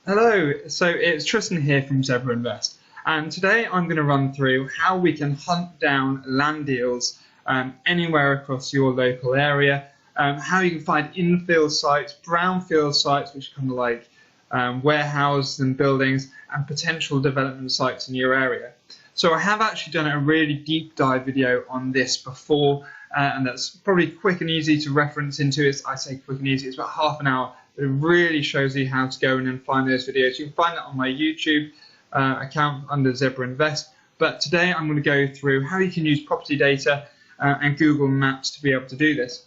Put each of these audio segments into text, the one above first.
Hello, so it's Tristan here from Zebra Invest, and today I'm going to run through how we can hunt down land deals anywhere across your local area, how you can find infill sites, brownfield sites, which are kind of like warehouses and buildings, and potential development sites in your area. So I have actually done a really deep dive video on this before, and that's probably quick and easy to reference into. I say quick and easy, it's about half an hour. It really shows you how to go in and find those videos. You can find that on my YouTube account under Zebra Invest. But today I'm going to go through how you can use property data and Google Maps to be able to do this.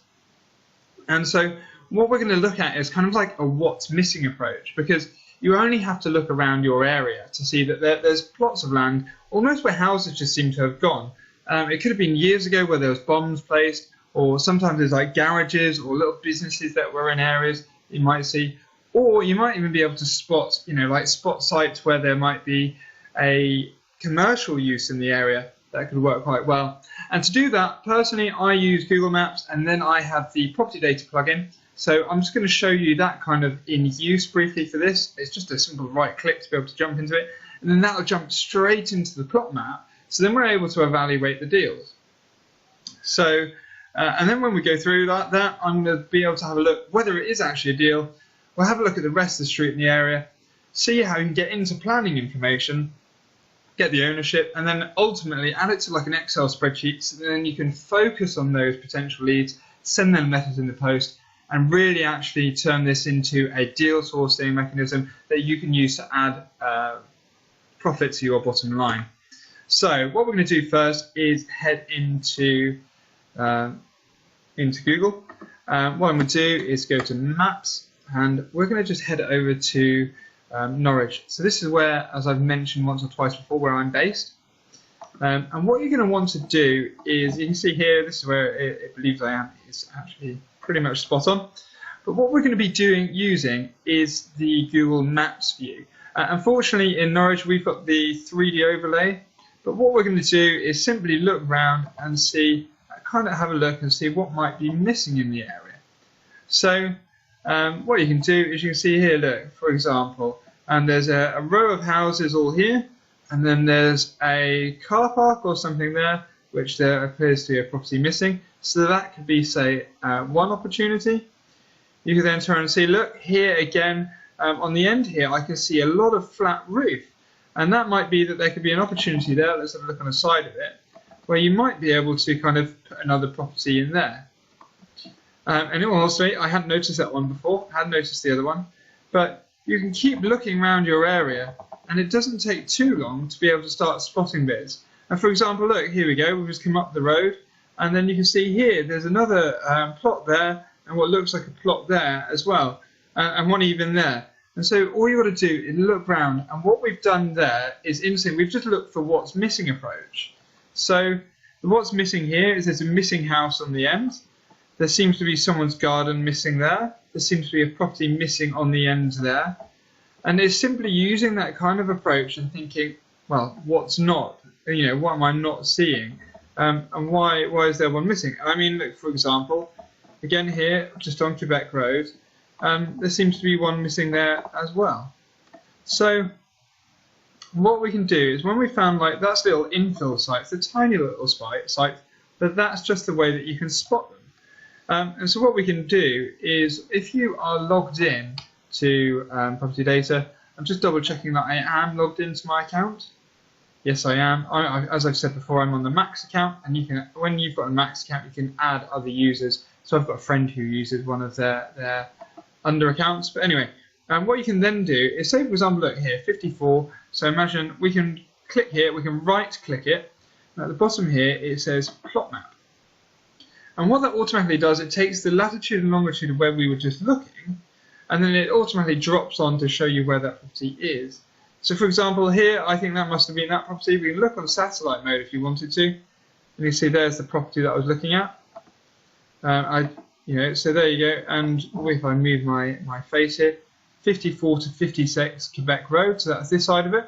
And so what we're going to look at is kind of like a what's missing approach, because you only have to look around your area to see that there's plots of land almost where houses just seem to have gone. It could have been years ago where there was bombs placed, or sometimes there's like garages or little businesses that were in areas you might see, or you might even be able to spot, spot sites where there might be a commercial use in the area that could work quite well. And to do that, personally, I use Google Maps, and then I have the property data plugin. So I'm just going to show you that kind of in use briefly for this. It's just a simple right click to be able to jump into it, and then that'll jump straight into the plot map. So then we're able to evaluate the deals. So and then when we go through that, I'm going to be able to have a look whether it is actually a deal. We'll have a look at the rest of the street in the area, see how you can get into planning information, get the ownership, and then ultimately add it to like an Excel spreadsheet, so then you can focus on those potential leads, send them letters in the post, and really actually turn this into a deal sourcing mechanism that you can use to add profit to your bottom line. So what we're going to do first is head into Google. What I'm going to do is go to Maps, and we're going to just head over to Norwich. So this is where, as I've mentioned once or twice before, where I'm based. And what you're going to want to do is, you can see here, this is where it believes I am. It's actually pretty much spot on. But what we're going to be using is the Google Maps view. Unfortunately, in Norwich, we've got the 3D overlay. But what we're going to do is simply look around and see, kind of have a look and see what might be missing in the area. So what you can do is, you can see here, look, for example, and there's a row of houses all here, and then there's a car park or something there, which there appears to be a property missing. So that could be, say, one opportunity. You can then turn and see, look, here again, on the end here, I can see a lot of flat roof. And that might be that there could be an opportunity there. Let's have a look on the side of it, where you might be able to kind of put another property in there. And honestly, I hadn't noticed that one before. I hadn't noticed the other one. But you can keep looking around your area, and it doesn't take too long to be able to start spotting bits. And for example, look, here we go. We've just come up the road, and then you can see here there's another plot there, and what looks like a plot there as well, and one even there. And so all you've got to do is look around, and what we've done there is interesting. We've just looked for what's missing approach. So what's missing here is there's a missing house on the end. There seems to be someone's garden missing there. There seems to be a property missing on the end there. And it's simply using that kind of approach and thinking, well, what's not? What am I not seeing? And why is there one missing? I mean, look, for example, again here, just on Quebec Road, there seems to be one missing there as well. So what we can do is, when we found like that's little infill sites, the tiny little sites, but that's just the way that you can spot them. And so what we can do is, if you are logged in to property data, I'm just double checking that I am logged into my account. Yes, I am. As I've said before, I'm on the Max account, and you can, when you've got a Max account, you can add other users. So I've got a friend who uses one of their under accounts. But anyway, what you can then do is, say for example, look here, 54. So imagine we can click here, we can right click it, and at the bottom here it says plot map. And what that automatically does, it takes the latitude and longitude of where we were just looking, and then it automatically drops on to show you where that property is. So for example here, I think that must have been that property. We can look on satellite mode if you wanted to, and you see there's the property that I was looking at. So there you go. And if I move my face here, 54 to 56 Quebec Road, so that's this side of it.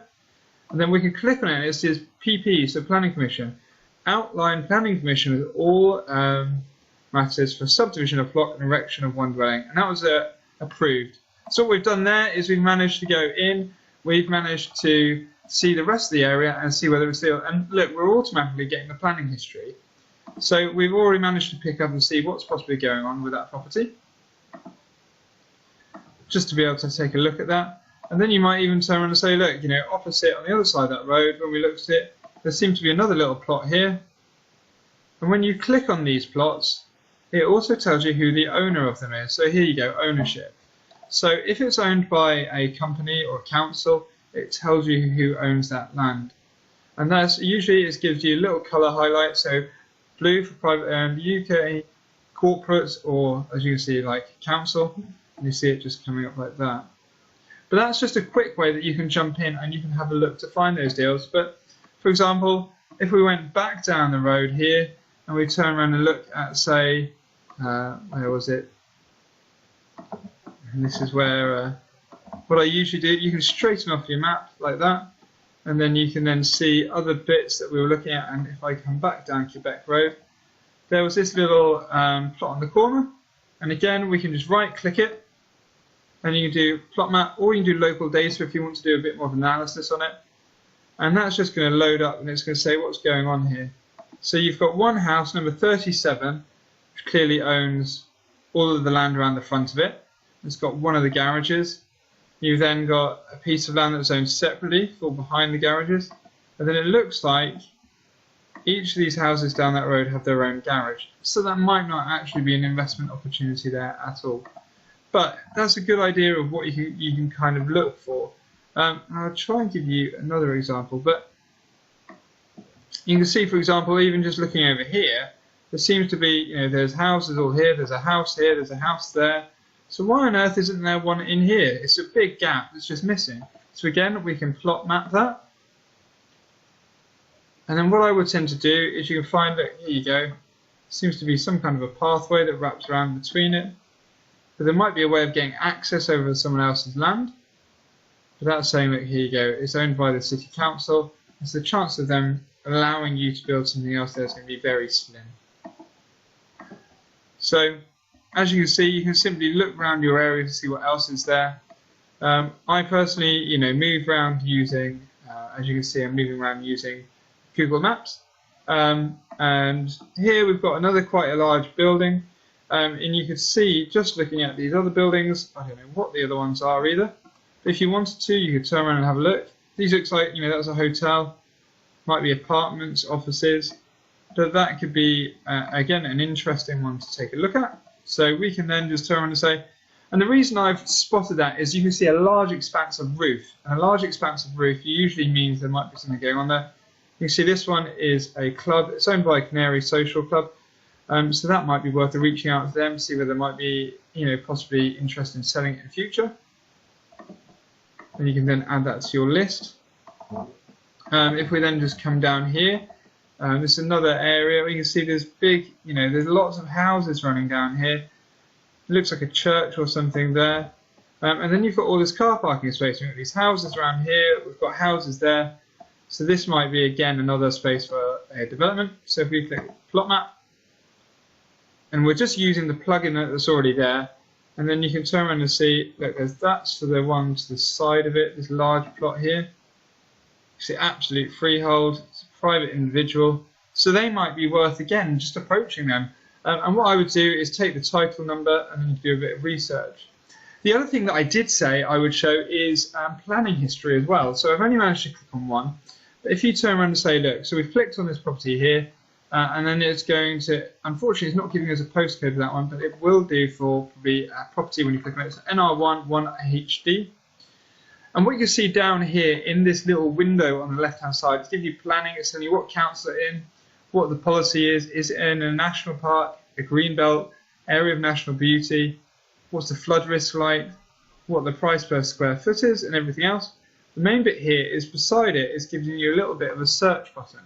And then we can click on it, and it says PP, so Planning Commission. Outline Planning Commission with all matters for subdivision of plot and erection of one dwelling. And that was approved. So what we've done there is we've managed to go in, we've managed to see the rest of the area and see whether it's still, and look, we're automatically getting the planning history. So we've already managed to pick up and see what's possibly going on with that property, just to be able to take a look at that. And then you might even turn around and say, look, you know, opposite on the other side of that road, when we looked at it, there seemed to be another little plot here. And when you click on these plots, it also tells you who the owner of them is. So here you go, ownership. So if it's owned by a company or a council, it tells you who owns that land. And that's usually, it gives you a little colour highlight. So blue for private owned, UK corporates, or as you can see, like council. And you see it just coming up like that. But that's just a quick way that you can jump in and you can have a look to find those deals. But for example, if we went back down the road here and we turn around and look at, say, where was it? And this is where, what I usually do, you can straighten off your map like that, and then you can then see other bits that we were looking at. And if I come back down Quebec Road, there was this little plot on the corner, and again we can just right click it, and you can do plot map, or you can do local data if you want to do a bit more of analysis on it. And that's just going to load up and it's going to say what's going on here. So you've got one house, number 37, which clearly owns all of the land around the front of it. It's got one of the garages. You've then got a piece of land that's owned separately for behind the garages. And then it looks like each of these houses down that road have their own garage. So that might not actually be an investment opportunity there at all. But that's a good idea of what you can kind of look for. I'll try and give you another example, but you can see, for example, even just looking over here, there seems to be, you know, there's houses all here, there's a house here, there's a house there. So why on earth isn't there one in here? It's a big gap that's just missing. So again, we can plot map that. And then what I would tend to do is you can find that, here you go, seems to be some kind of a pathway that wraps around between it. But there might be a way of getting access over someone else's land without saying that, here you go, it's owned by the city council. So the chance of them allowing you to build something else there is going to be very slim. So as you can see, you can simply look around your area to see what else is there. I personally, you know, move around using, as you can see, I'm moving around using Google Maps. And here we've got another quite a large building. And you can see, just looking at these other buildings, I don't know what the other ones are either. But if you wanted to, you could turn around and have a look. These looks like, you know, that's a hotel. Might be apartments, offices. But that could be, again, an interesting one to take a look at. So we can then just turn around and say, and the reason I've spotted that is you can see a large expanse of roof. And a large expanse of roof usually means there might be something going on there. You can see this one is a club. It's owned by Canary Social Club. So that might be worth reaching out to them, see whether there might be, you know, possibly interest in selling it in future. And you can then add that to your list. If we then just come down here, this is another area where you can see there's big, you know, there's lots of houses running down here. It looks like a church or something there. And then you've got all this car parking space. We've got these houses around here, we've got houses there. So this might be, again, another space for a development. So if we click plot map, and we're just using the plugin that's already there, and then you can turn around and see, look, that's for the one to the side of it, this large plot here. You see absolute freehold, it's a private individual, so they might be worth, again, just approaching them. And what I would do is take the title number and then do a bit of research. The other thing that I did say I would show is planning history as well. So I've only managed to click on one, but if you turn around and say, look, so we've clicked on this property here, and then it's going to, unfortunately it's not giving us a postcode for that one, but it will do for probably a property when you click on it. It's NR1 1HD. And what you can see down here in this little window on the left hand side, it's giving you planning, it's telling you what council it's in, what the policy is it in a national park, a green belt, area of national beauty, what's the flood risk like, what the price per square foot is, and everything else. The main bit here is beside it is giving you a little bit of a search button.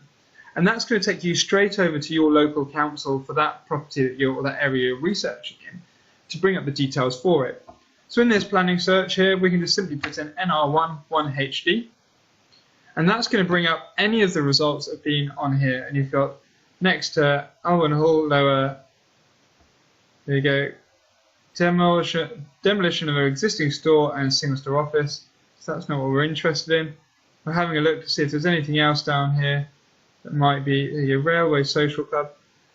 And that's going to take you straight over to your local council for that property that or that area you're researching in to bring up the details for it. So in this planning search here, we can just simply put in NR1 1HD. And that's going to bring up any of the results that have been on here. And you've got next to Alwyn Hall, Lower, there you go, demolition of an existing store and single store office. So that's not what we're interested in. We're having a look to see if there's anything else down here that might be a railway social club.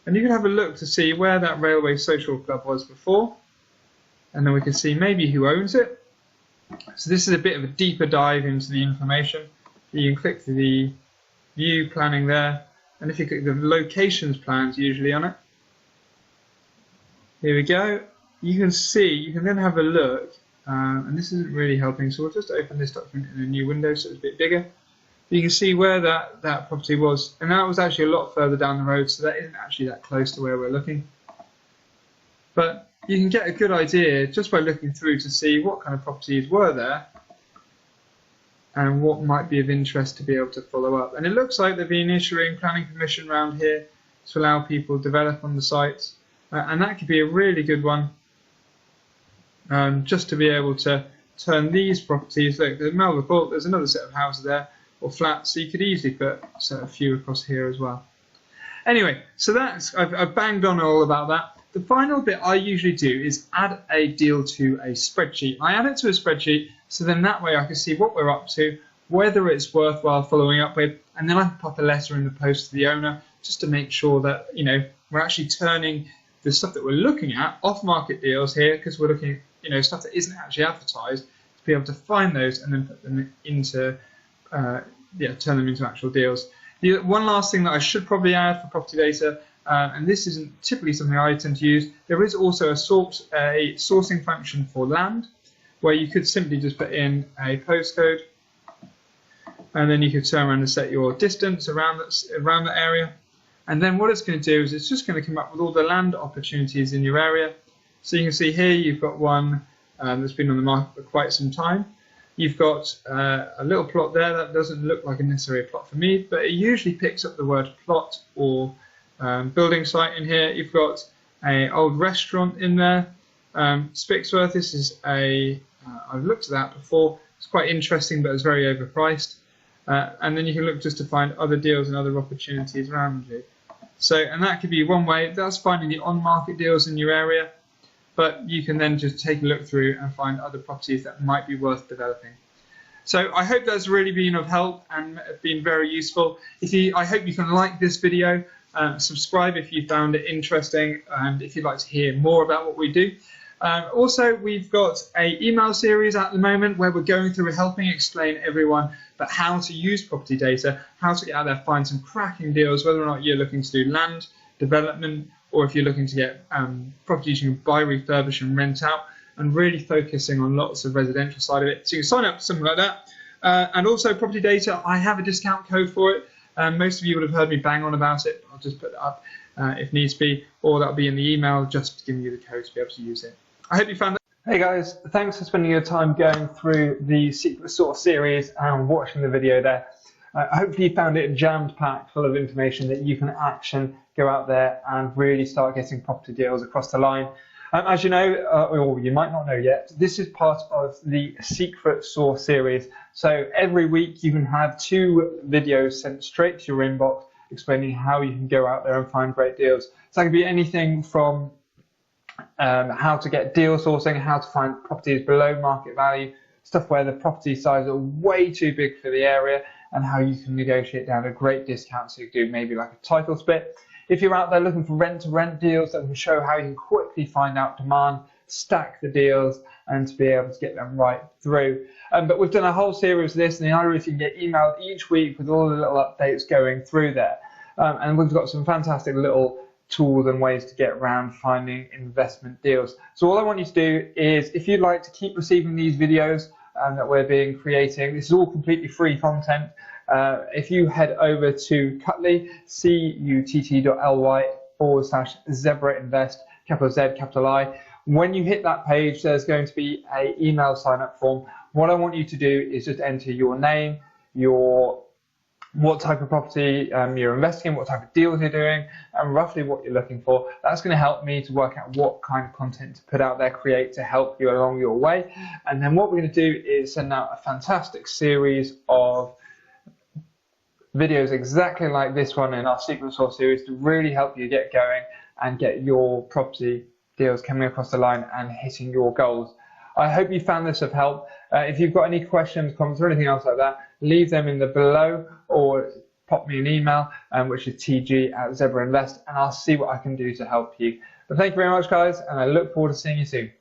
And you can have a look to see where that railway social club was before. And then we can see maybe who owns it. So this is a bit of a deeper dive into the information. You can click the view planning there. And if you click the locations plans usually on it, here we go. You can see, you can then have a look, and this isn't really helping, so we'll just open this document in a new window so it's a bit bigger. You can see where that property was, and that was actually a lot further down the road, so that isn't actually that close to where we're looking. But you can get a good idea just by looking through to see what kind of properties were there and what might be of interest to be able to follow up. And it looks like they've been issuing planning permission around here to allow people to develop on the sites, and that could be a really good one. Just to be able to turn these properties, look, there's Melbourne Court, there's another set of houses there, or flats, so you could easily put a few across here as well. Anyway, so that's, I've banged on all about that. The final bit I usually do is add a deal to a spreadsheet. I add it to a spreadsheet, so then that way I can see what we're up to, whether it's worthwhile following up with, and then I can pop a letter in the post to the owner just to make sure that, you know, we're actually turning the stuff that we're looking at off-market deals here, because we're looking at, you know, stuff that isn't actually advertised, to be able to find those and then put them into, turn them into actual deals. One last thing that I should probably add for property data, and this isn't typically something I tend to use, there is also a sourcing function for land, where you could simply just put in a postcode, and then you could turn around and set your distance around that area. And then what it's going to do is it's just going to come up with all the land opportunities in your area. So you can see here you've got one that's been on the market for quite some time. You've got a little plot there that doesn't look like a necessary plot for me, but it usually picks up the word plot or building site in here. You've got an old restaurant in there. Spixworth, this is I've looked at that before. It's quite interesting, but it's very overpriced. And then you can look just to find other deals and other opportunities around you. So, and that could be one way. That's finding the on-market deals in your area. But you can then just take a look through and find other properties that might be worth developing. So I hope that's really been of help and been very useful. I hope you can like this video, subscribe if you found it interesting, and if you'd like to hear more about what we do. Also, we've got an email series at the moment where we're going through helping explain everyone about how to use property data, how to get out there, find some cracking deals, whether or not you're looking to do land development, or if you're looking to get properties you can buy, refurbish and rent out, and really focusing on lots of residential side of it. So you can sign up for something like that. And also property data, I have a discount code for it. Most of you would have heard me bang on about it. I'll just put that up if needs be, or that'll be in the email just giving you the code to be able to use it. I hope you found that. Hey guys, thanks for spending your time going through the Secret Sauce series and watching the video there. Hopefully you found it jammed packed full of information that you can action, go out there and really start getting property deals across the line. As you know, or you might not know yet, this is part of the Secret Sauce series. So every week you can have 2 videos sent straight to your inbox explaining how you can go out there and find great deals. So that could be anything from how to get deal sourcing, how to find properties below market value, stuff where the property size are way too big for the area, and how you can negotiate down a great discount so you can do maybe like a title split. If you're out there looking for rent-to-rent deals, that will show how you can quickly find out demand, stack the deals, and to be able to get them right through. But we've done a whole series of this, and the idea is you can get emailed each week with all the little updates going through there. And we've got some fantastic little tools and ways to get around finding investment deals. So all I want you to do is, if you'd like to keep receiving these videos that we're creating, this is all completely free content. If you head over to Cuttly, cutt.ly/Zebra Invest, capital Z, capital I. When you hit that page, there's going to be an email sign-up form. What I want you to do is just enter your name, what type of property you're investing in, what type of deals you're doing, and roughly what you're looking for. That's going to help me to work out what kind of content to put out there, create to help you along your way. And then what we're going to do is send out a fantastic series of videos exactly like this one in our Secret Sauce series to really help you get going and get your property deals coming across the line and hitting your goals. I hope you found this of help. If you've got any questions, comments, or anything else like that, leave them in the below or pop me an email, which is tg@zebrainvest, and I'll see what I can do to help you. But thank you very much, guys, and I look forward to seeing you soon.